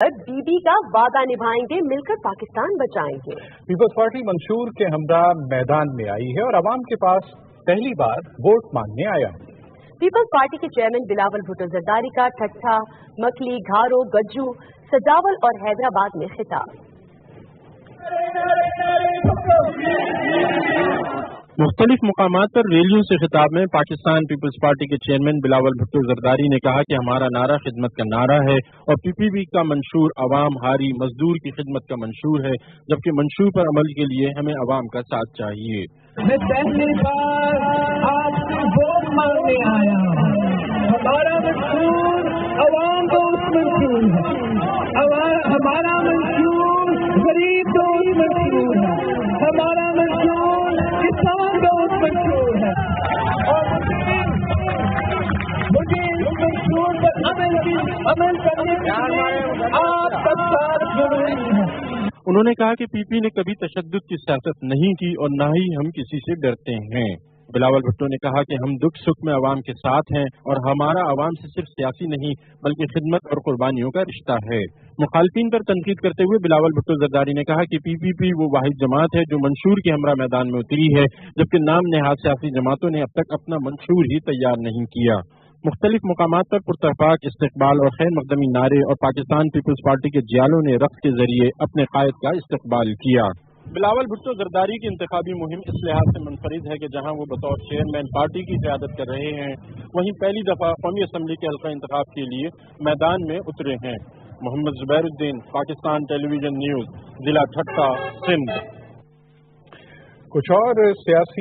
बीबी का वादा निभाएंगे, मिलकर पाकिस्तान बचाएंगे। पीपल्स पार्टी मंशूर के हमरा मैदान में आई है और अवाम के पास पहली बार वोट मांगने आया है। पीपल्स पार्टी के चेयरमैन बिलावल भुट्टो जरदारी का ठट्ठा, मखली, घारो, गज्जू, सजावल और हैदराबाद में खिताब। मुख्तलिफ मुकामात पर रैलियों से खिताब में पाकिस्तान पीपल्स पार्टी के चेयरमैन बिलावल भुट्टो जरदारी ने कहा कि हमारा नारा खिदमत का नारा है और पीपीपी का मंशूर अवाम, हारी, मजदूर की खिदमत का मंशूर है, जबकि मंशूर पर अमल के लिए हमें अवाम का साथ चाहिए। मैं पहली बार आपसे वोट मांगने आया हूं। हमारा मंशूर अवाम दोस्त मंशूर है, हमारा मंशूर गरीब दोस्त मंशूर है, हमारा मंशूर किसान दोस्त मंशूर है और मुझे इस मंशूर पर अमल करने के लिए आप सबका जरूरी है। उन्होंने कहा कि पीपी ने कभी तशद्दुद की सियासत नहीं की और न ही हम किसी से डरते हैं। बिलावल भुट्टो ने कहा कि हम दुख सुख में अवाम के साथ हैं और हमारा अवाम से सिर्फ सियासी नहीं बल्कि खिदमत और कुर्बानियों का रिश्ता है। मुखालफिन पर तनकीद करते हुए बिलावल भुट्टो जरदारी ने कहा कि पीपीपी वो वाहिद जमात है जो मंशूर के हमरा मैदान में उतरी है, जबकि नाम नेहाद सियासी जमातों ने अब तक अपना मंशूर ही तैयार नहीं किया। मुख्तलिफ मुकामात पर पुरतफाक इस्तकबाल और खैर मकदमी नारे और पाकिस्तान पीपल्स पार्टी के जियालों ने रक्स के जरिए अपने कायद का इस्तकबाल किया। बिलावल भुट्टो जरदारी की इंतखाबी मुहिम इस लिहाज से मुनफरिद है कि जहां वो बतौर चेयरमैन पार्टी की क़यादत कर रहे हैं, वहीं पहली दफा कौमी असम्बली के हल्का इंतखाब के लिए मैदान में उतरे हैं। मोहम्मद जुबैरुद्दीन, पाकिस्तान टेलीविजन न्यूज़, जिला ठट्टा, सिंध। कुछ और सियासी